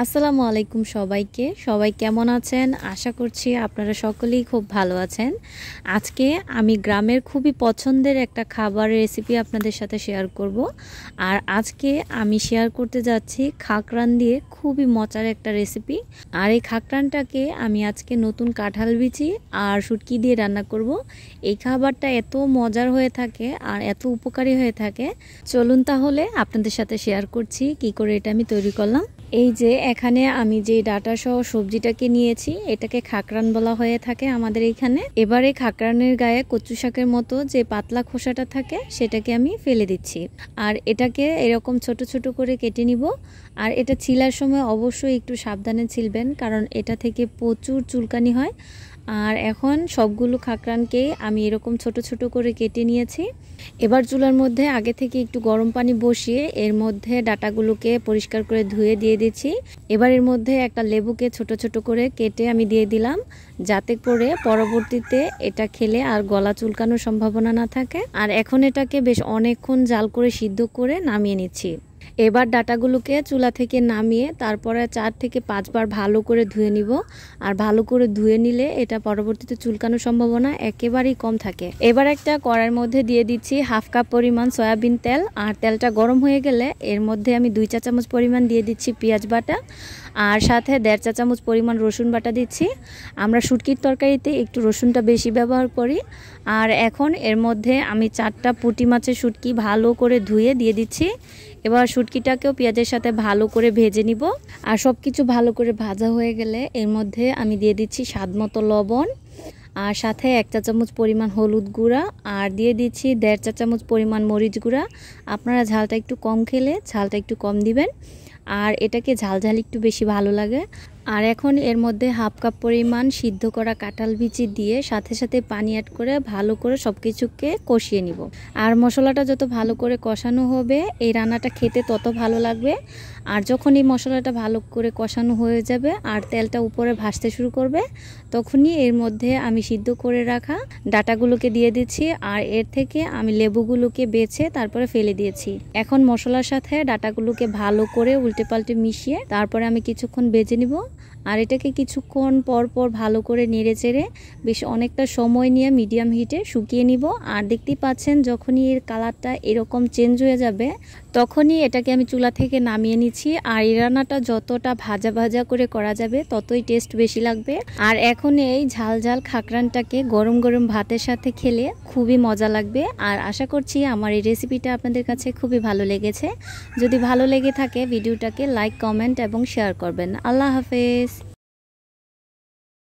আসসালামু আলাইকুম সবাইকে। সবাই কেমন আছেন? আশা করছি আপনারা সকলেই খুব ভালো আছেন। আজকে আমি গ্রামের খুবই পছন্দের একটা খাবারের রেসিপি আপনাদের সাথে শেয়ার করব। আর আজকে আমি শেয়ার করতে যাচ্ছি খাকরান দিয়ে খুবই মজার একটা রেসিপি। আর এই খাকরানটাকে আমি আজকে নতুন কাঁঠাল বিচি আর শুটকি দিয়ে রান্না করব। এই খাবারটা এত মজার হয়ে থাকে আর এত উপকারী হয়ে থাকে। চলুন তাহলে আপনাদের সাথে শেয়ার করছি কি করে এটা আমি তৈরি করলাম। এই যে এখানে আমি যে ডাটা সহ সবজিটাকে নিয়েছি, এটাকে খাকরান বলা হয়ে থাকে আমাদের এইখানে। এবারে খাকরানের গায়ে কচু শাকের মতো যে পাতলা খোসাটা থাকে সেটাকে আমি ফেলে দিচ্ছি। আর এটাকে এরকম ছোট ছোট করে কেটে নিব। আর এটা ছিলার সময় অবশ্যই একটু সাবধানে ছিলবেন, কারণ এটা থেকে প্রচুর চুলকানি হয়। আর এখন সবগুলো খাকরানকে আমি এরকম ছোট ছোট করে কেটে নিয়েছি। এবার চুলার মধ্যে আগে থেকে একটু গরম পানি বসিয়ে এর মধ্যে ডাটাগুলোকে পরিষ্কার করে ধুয়ে দিয়ে দিচ্ছি। এবার এর মধ্যে একটা লেবুকে ছোট ছোট করে কেটে আমি দিয়ে দিলাম, যাতে করে পরবর্তীতে এটা খেলে আর গলা চুলকানোর সম্ভাবনা না থাকে। আর এখন এটাকে বেশ অনেকক্ষণ জাল করে সিদ্ধ করে নামিয়ে নিচ্ছি। এবার ডাটাগুলোকে চুলা থেকে নামিয়ে তারপরে 4 থেকে 5 বার ভালো করে ধুয়ে নিব। আর ভালো করে ধুয়ে নিলে এটা পরবর্তীতে চুলকানোর সম্ভাবনা একেবারেই কম থাকে। এবার একটা কড়াইয়ের মধ্যে দিয়ে দিচ্ছি হাফ কাপ পরিমাণ সয়াবিন তেল। আর তেলটা গরম হয়ে গেলে এর মধ্যে আমি 2 চা চামচ পরিমাণ দিয়ে দিচ্ছি পেঁয়াজ বাটা, আর সাথে 1.5 চা চামচ পরিমাণ রসুন বাটা দিচ্ছি। আমরা শুটকির তরকারিতে একটু রসুনটা বেশি ব্যবহার করি। আর এখন এর মধ্যে আমি 4টা পুঁটি মাছের শুটকি ভালো করে ধুয়ে দিয়ে দিচ্ছি। এবার শুটকিটাকেও পেঁয়াজের সাথে ভালো করে ভেজে নিব। আর সব কিছু ভালো করে ভাজা হয়ে গেলে এর মধ্যে আমি দিয়ে দিচ্ছি স্বাদমতো লবণ, আর সাথে 1 চা চামচ পরিমাণ হলুদ গুঁড়া, আর দিয়ে দিচ্ছি 1.5 চা চামচ পরিমাণ মরিচ গুঁড়া। আপনারা ঝালটা একটু কম খেলে ঝালটা একটু কম দিবেন, আর এটাকে ঝাল ঝাল একটু বেশি ভালো লাগে। আর এখন এর মধ্যে হাফ কাপ পরিমাণ সিদ্ধ করা কাঁঠাল বিচি দিয়ে সাথে সাথে পানি অ্যাড করে ভালো করে সব কিছুকে কষিয়ে নিব। আর মশলাটা যত ভালো করে কষানো হবে এই রান্নাটা খেতে তত ভালো লাগবে। আর যখন এই মশলাটা ভালো করে কষানো হয়ে যাবে আর তেলটা উপরে ভাসতে শুরু করবে, তখনই এর মধ্যে আমি সিদ্ধ করে রাখা ডাটাগুলোকে দিয়ে দিচ্ছি। আর এর থেকে আমি লেবুগুলোকে বেছে তারপরে ফেলে দিয়েছি। এখন মশলার সাথে ডাটাগুলোকে ভালো করে উল্টে পাল্টে মিশিয়ে তারপরে আমি কিছুক্ষণ ভেজে নিব। আর এটাকে কিছুক্ষণ পর পর ভালো করে নেড়ে চেড়ে বেশ অনেকটা সময় নিয়ে মিডিয়াম হিটে শুকিয়ে নিব। আর দেখতেই পাচ্ছেন যখনই এর কালারটা এরকম চেঞ্জ হয়ে যাবে তখনই এটাকে আমি চুলা থেকে নামিয়ে নিচ্ছি। আর এই রান্নাটা যতটা ভাজা ভাজা করে করা যাবে ততই টেস্ট বেশি লাগবে। আর এখন এই ঝাল ঝাল খাকরানটাকে গরম গরম ভাতের সাথে খেলে খুবই মজা লাগবে। আর আশা করছি আমার এই রেসিপিটা আপনাদের কাছে খুবই ভালো লেগেছে। যদি ভালো লেগে থাকে ভিডিওটাকে লাইক, কমেন্ট এবং শেয়ার করবেন। আল্লাহ হাফেজ।